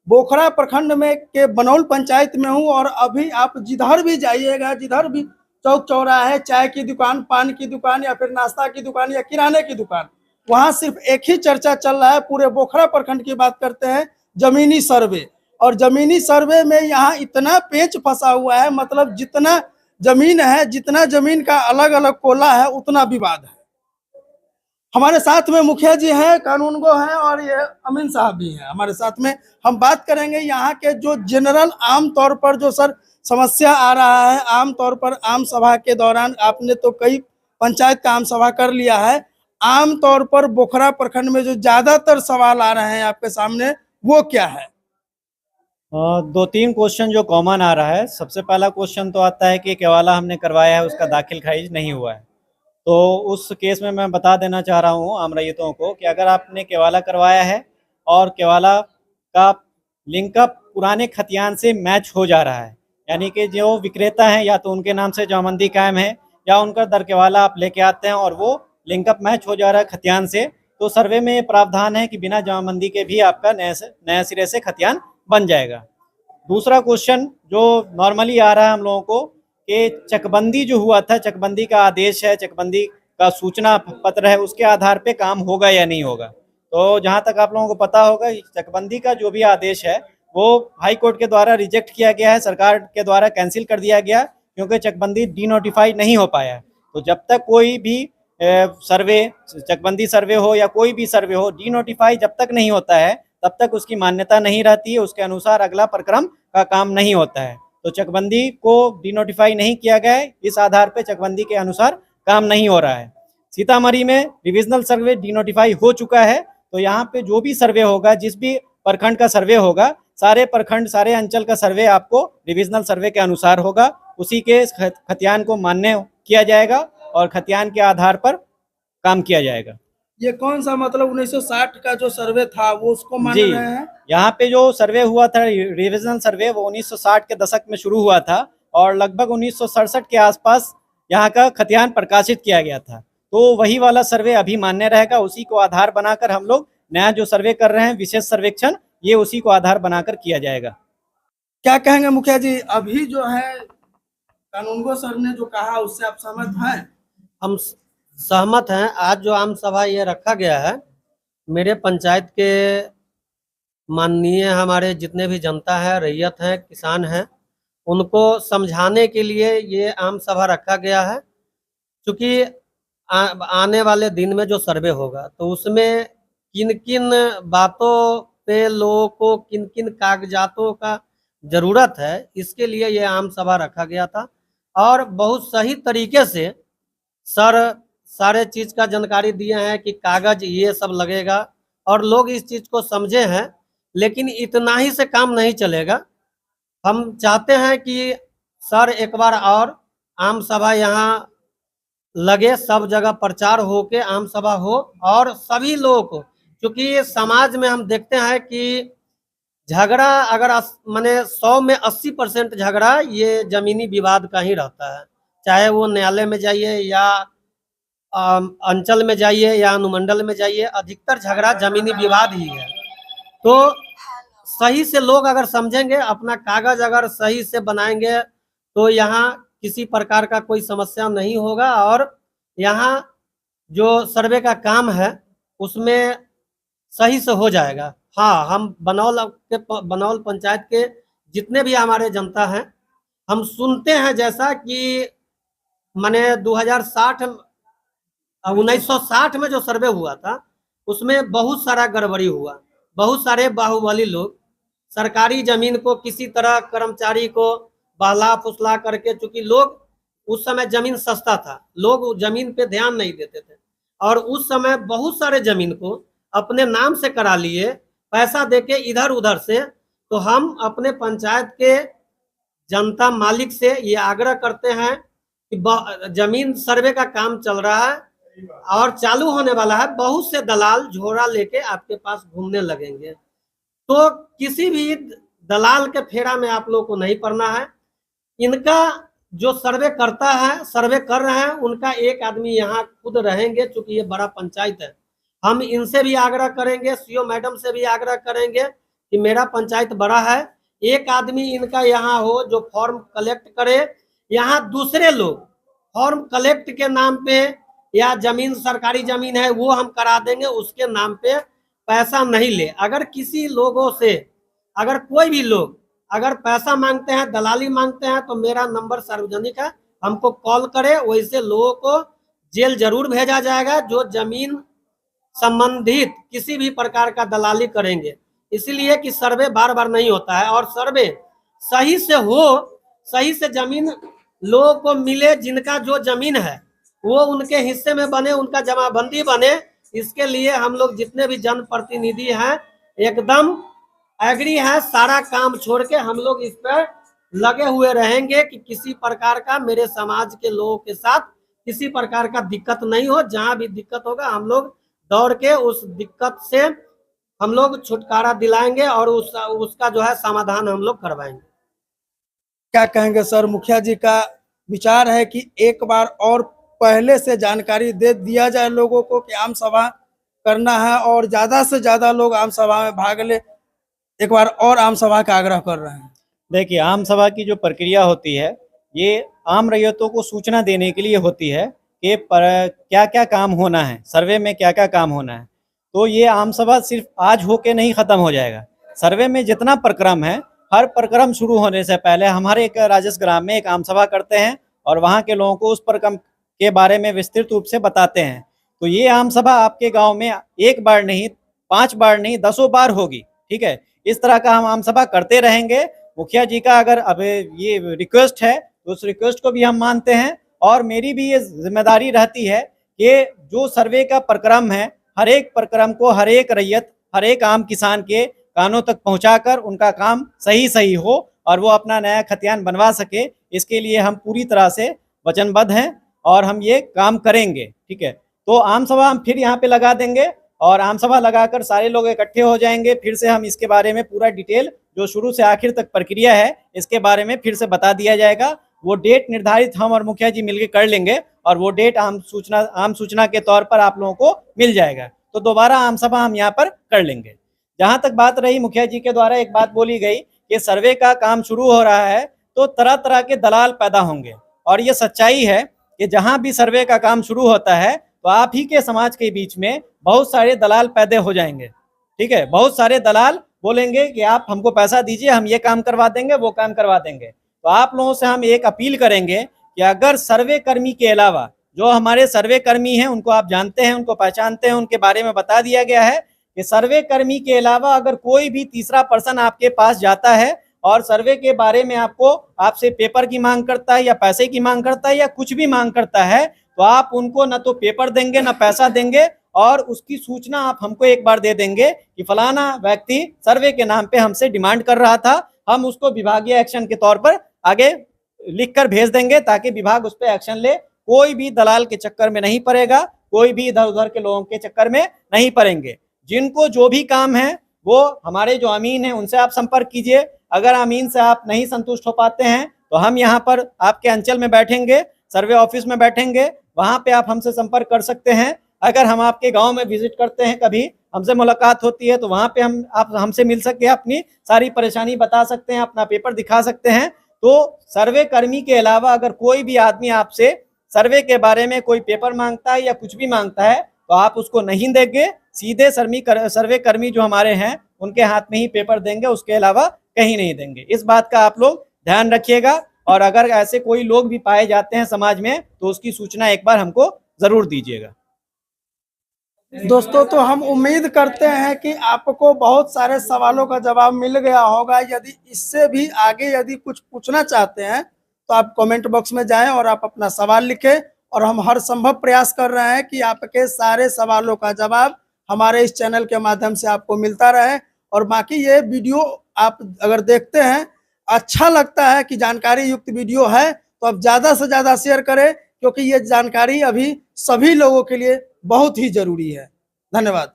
बोखरा प्रखंड में के बनौल पंचायत में हूँ। और अभी आप जिधर भी जाइएगा, जिधर भी चौक चौराहे, चाय की दुकान, पान की दुकान या फिर नाश्ता की दुकान या किराने की दुकान, वहां सिर्फ एक ही चर्चा चल रहा है। पूरे बोखरा प्रखंड की बात करते हैं, जमीनी सर्वे। और जमीनी सर्वे में यहाँ इतना पेच फंसा हुआ है, मतलब जितना जमीन है, जितना जमीन का अलग अलग कोला है, उतना विवाद है। हमारे साथ में मुखिया जी हैं, कानून गो हैं, और ये अमीन साहब भी हैं हमारे साथ में। हम बात करेंगे यहाँ के जो जनरल आम तौर पर जो सर समस्या आ रहा है, आम तौर पर आम सभा के दौरान आपने तो कई पंचायत का आम सभा कर लिया है, आम तौर पर बोखरा प्रखंड में जो ज्यादातर सवाल आ रहे हैं आपके सामने, वो क्या है? दो तीन क्वेश्चन जो कॉमन आ रहा है। सबसे पहला क्वेश्चन तो आता है कि केवाला हमने करवाया है, उसका दाखिल खारिज नहीं हुआ है। तो उस केस में मैं बता देना चाह रहा हूँ आम रैयतों को कि अगर आपने केवाला करवाया है और केवाला का लिंकअप पुराने खतियान से मैच हो जा रहा है, यानी कि जो विक्रेता हैं या तो उनके नाम से जमाबंदी कायम है या उनका दरकेवाला आप लेके आते हैं और वो लिंकअप मैच हो जा रहा है खतियान से, तो सर्वे में ये प्रावधान है कि बिना जमाबंदी के भी आपका नए सिरे से खतियान बन जाएगा। दूसरा क्वेश्चन जो नॉर्मली आ रहा है हम लोगों को कि चकबंदी जो हुआ था, चकबंदी का आदेश है, चकबंदी का सूचना पत्र है, उसके आधार पे काम होगा या नहीं होगा। तो जहां तक आप लोगों को पता होगा, चकबंदी का जो भी आदेश है वो हाई कोर्ट के द्वारा रिजेक्ट किया गया है, सरकार के द्वारा कैंसिल कर दिया गया, क्योंकि चकबंदी डी नोटिफाई नहीं हो पाया। तो जब तक कोई भी सर्वे, चकबंदी सर्वे हो या कोई भी सर्वे हो, डी नोटिफाई जब तक नहीं होता है तब तक उसकी मान्यता नहीं रहती है, उसके अनुसार अगला प्रक्रम का काम नहीं होता है। तो चकबंदी को डिनोटिफाई नहीं किया गया है, इस आधार पे चकबंदी के अनुसार काम नहीं हो रहा है। सीतामढ़ी में रिविजनल सर्वे डिनोटिफाई हो चुका है, तो यहाँ पे जो भी सर्वे होगा, जिस भी प्रखंड का सर्वे होगा, सारे प्रखंड, सारे अंचल का सर्वे आपको रिविजनल सर्वे के अनुसार होगा, उसी के खतियान को मान्य किया जाएगा और खतियान के आधार पर काम किया जाएगा। ये कौन सा, मतलब 1960 का जो सर्वे था वो उसको मान जी, रहे हैं? यहाँ पे जो सर्वे हुआ था, रिविजनल सर्वे, वो 1960 के दशक में शुरू हुआ था और लगभग 1967 के आसपास यहाँ का खतियान प्रकाशित किया गया था। तो वही वाला सर्वे अभी मान्य रहेगा, उसी को आधार बनाकर हम लोग नया जो सर्वे कर रहे हैं, विशेष सर्वेक्षण, ये उसी को आधार बनाकर किया जाएगा। क्या कहेंगे मुखिया जी, अभी जो है कानूनगो सर ने जो कहा उससे आप सहमत हैं? हम सहमत हैं। आज जो आम सभा ये रखा गया है, मेरे पंचायत के माननीय हमारे जितने भी जनता है, रैयत हैं, किसान हैं, उनको समझाने के लिए ये आम सभा रखा गया है। क्योंकि आने वाले दिन में जो सर्वे होगा तो उसमें किन किन बातों पे लोगों को किन किन कागजातों का ज़रूरत है, इसके लिए ये आम सभा रखा गया था। और बहुत सही तरीके से सर सारे चीज़ का जानकारी दिए हैं कि कागज ये सब लगेगा और लोग इस चीज़ को समझे हैं। लेकिन इतना ही से काम नहीं चलेगा, हम चाहते हैं कि सर एक बार और आम सभा यहाँ लगे, सब जगह प्रचार हो के आम सभा हो और सभी लोगों को, क्योंकि समाज में हम देखते हैं कि झगड़ा अगर माने 100 में 80% झगड़ा ये जमीनी विवाद का ही रहता है। चाहे वो न्यायालय में जाइए या अंचल में जाइए या अनुमंडल में जाइए, अधिकतर झगड़ा जमीनी विवाद ही है। तो सही से लोग अगर समझेंगे, अपना कागज अगर सही से बनाएंगे, तो यहाँ किसी प्रकार का कोई समस्या नहीं होगा और यहाँ जो सर्वे का काम है उसमें सही से हो जाएगा। हाँ, हम बनौल पंचायत के जितने भी हमारे जनता हैं, हम सुनते हैं जैसा कि माने 1960 में जो सर्वे हुआ था उसमें बहुत सारा गड़बड़ी हुआ। बहुत सारे बाहुबली लोग सरकारी जमीन को किसी तरह कर्मचारी को बहला फुसला करके, चूंकि लोग उस समय जमीन सस्ता था, लोग जमीन पे ध्यान नहीं देते थे और उस समय बहुत सारे जमीन को अपने नाम से करा लिए, पैसा देके इधर उधर से। तो हम अपने पंचायत के जनता मालिक से ये आग्रह करते हैं कि जमीन सर्वे का काम चल रहा है और चालू होने वाला है, बहुत से दलाल झोरा लेके आपके पास घूमने लगेंगे। तो किसी भी दलाल के फेरा में आप लोग को नहीं पड़ना है। इनका जो सर्वे करता है, सर्वे कर रहे हैं, उनका एक आदमी यहाँ खुद रहेंगे, चूंकि ये बड़ा पंचायत है। हम इनसे भी आग्रह करेंगे, सीओ मैडम से भी आग्रह करेंगे कि मेरा पंचायत बड़ा है, एक आदमी इनका यहाँ हो जो फॉर्म कलेक्ट करे, यहाँ दूसरे लोग फॉर्म कलेक्ट के नाम पे या जमीन सरकारी जमीन है वो हम करा देंगे, उसके नाम पे पैसा नहीं ले। अगर किसी लोगों से अगर कोई भी लोग अगर पैसा मांगते हैं, दलाली मांगते हैं, तो मेरा नंबर सार्वजनिक है, हमको कॉल करे। वैसे लोगों को जेल जरूर भेजा जाएगा जो जमीन संबंधित किसी भी प्रकार का दलाली करेंगे। इसलिए कि सर्वे बार बार नहीं होता है, और सर्वे सही से हो, सही से जमीन लोगों को मिले, जिनका जो जमीन है वो उनके हिस्से में बने, उनका जमाबंदी बने। इसके लिए हम लोग जितने भी जनप्रतिनिधि हैं एकदम एग्री है, सारा काम छोड़ के हम लोग इस पर लगे हुए रहेंगे कि किसी प्रकार का मेरे समाज के लोगों के साथ किसी प्रकार का दिक्कत नहीं हो। जहां भी दिक्कत होगा हम लोग दौड़ के उस दिक्कत से हम लोग छुटकारा दिलाएंगे और उसका जो है समाधान हम लोग करवाएंगे। क्या कहेंगे सर, मुखिया जी का विचार है कि एक बार और पहले से जानकारी दे दिया जाए लोगों को कि आम सभा करना है और ज्यादा से ज्यादा लोग आम सभा में भाग ले, एक बार और आम सभा का आग्रह कर रहे हैं। देखिए, आम सभा की जो प्रक्रिया होती है ये आम रैयतों को सूचना देने के लिए होती है कि क्या क्या काम होना है, सर्वे में क्या क्या काम होना है। तो ये आम सभा सिर्फ आज होके नहीं ख़त्म हो जाएगा। सर्वे में जितना प्रक्रम है, हर प्रक्रम शुरू होने से पहले हमारे एक राजस्व ग्राम में एक आम सभा करते हैं और वहाँ के लोगों को उस प्रक्रम के बारे में विस्तृत रूप से बताते हैं। तो ये आम सभा आपके गाँव में एक बार नहीं, 5 बार नहीं, 10 बार होगी। ठीक है, इस तरह का हम आम सभा करते रहेंगे। मुखिया जी का अगर अब ये रिक्वेस्ट है तो उस रिक्वेस्ट को भी हम मानते हैं, और मेरी भी ये जिम्मेदारी रहती है कि जो सर्वे का प्रक्रम है, हर एक प्रक्रम को हर एक रैयत, हर एक आम किसान के कानों तक पहुंचाकर उनका काम सही हो और वो अपना नया खतियान बनवा सके। इसके लिए हम पूरी तरह से वचनबद्ध हैं और हम ये काम करेंगे। ठीक है, तो आम सभा हम फिर यहाँ पे लगा देंगे और आम सभा लगाकर सारे लोग इकट्ठे हो जाएंगे। फिर से हम इसके बारे में पूरा डिटेल जो शुरू से आखिर तक प्रक्रिया है इसके बारे में फिर से बता दिया जाएगा। वो डेट निर्धारित हम और मुखिया जी मिलकर कर लेंगे और वो डेट आम सूचना के तौर पर आप लोगों को मिल जाएगा। तो दोबारा आम सभा हम यहाँ पर कर लेंगे। जहाँ तक बात रही, मुखिया जी के द्वारा एक बात बोली गई कि सर्वे का काम शुरू हो रहा है तो तरह तरह के दलाल पैदा होंगे, और ये सच्चाई है कि जहाँ भी सर्वे का काम शुरू होता है तो आप ही के समाज के बीच में बहुत सारे दलाल पैदा हो जाएंगे। ठीक है, बहुत सारे दलाल बोलेंगे कि आप हमको पैसा दीजिए, हम ये काम करवा देंगे, वो काम करवा देंगे। तो आप लोगों से हम एक अपील करेंगे कि अगर सर्वे कर्मी के अलावा जो हमारे सर्वे कर्मी हैं, उनको आप जानते हैं, उनको पहचानते हैं, उनके बारे में बता दिया गया है कि सर्वे कर्मी के अलावा अगर कोई भी तीसरा पर्सन आपके पास जाता है और सर्वे के बारे में आपसे पेपर की मांग करता है या पैसे की मांग करता है या कुछ भी मांग करता है, तो आप उनको न तो पेपर देंगे न पैसा देंगे, और उसकी सूचना आप हमको एक बार दे देंगे कि फलाना व्यक्ति सर्वे के नाम पे हमसे डिमांड कर रहा था। हम उसको विभागीय एक्शन के तौर पर आगे लिखकर भेज देंगे ताकि विभाग उस पर एक्शन ले। कोई भी दलाल के चक्कर में नहीं पड़ेगा, कोई भी इधर उधर के लोगों के चक्कर में नहीं पड़ेंगे। जिनको जो भी काम है वो हमारे जो अमीन हैं उनसे आप संपर्क कीजिए। अगर अमीन से आप नहीं संतुष्ट हो पाते हैं तो हम यहाँ पर आपके अंचल में बैठेंगे, सर्वे ऑफिस में बैठेंगे, वहाँ पे आप हमसे संपर्क कर सकते हैं। अगर हम आपके गांव में विजिट करते हैं, कभी हमसे मुलाकात होती है, तो वहाँ पे आप हमसे मिल सकते हैं, अपनी सारी परेशानी बता सकते हैं, अपना पेपर दिखा सकते हैं। तो सर्वे कर्मी के अलावा अगर कोई भी आदमी आपसे सर्वे के बारे में कोई पेपर मांगता है या कुछ भी मांगता है तो आप उसको नहीं देंगे। सीधे सर्वे कर्मी जो हमारे हैं उनके हाथ में ही पेपर देंगे, उसके अलावा कहीं नहीं देंगे। इस बात का आप लोग ध्यान रखिएगा, और अगर ऐसे कोई लोग भी पाए जाते हैं समाज में तो उसकी सूचना एक बार हमको जरूर दीजिएगा। दोस्तों, तो हम उम्मीद करते हैं कि आपको बहुत सारे सवालों का जवाब मिल गया होगा। यदि इससे भी आगे यदि कुछ पूछना चाहते हैं तो आप कमेंट बॉक्स में जाएं और आप अपना सवाल लिखें, और हम हर संभव प्रयास कर रहे हैं कि आपके सारे सवालों का जवाब हमारे इस चैनल के माध्यम से आपको मिलता रहे। और बाकी ये वीडियो आप अगर देखते हैं, अच्छा लगता है कि जानकारी युक्त वीडियो है, तो आप ज़्यादा से ज़्यादा शेयर करें, क्योंकि ये जानकारी अभी सभी लोगों के लिए बहुत ही जरूरी है। धन्यवाद।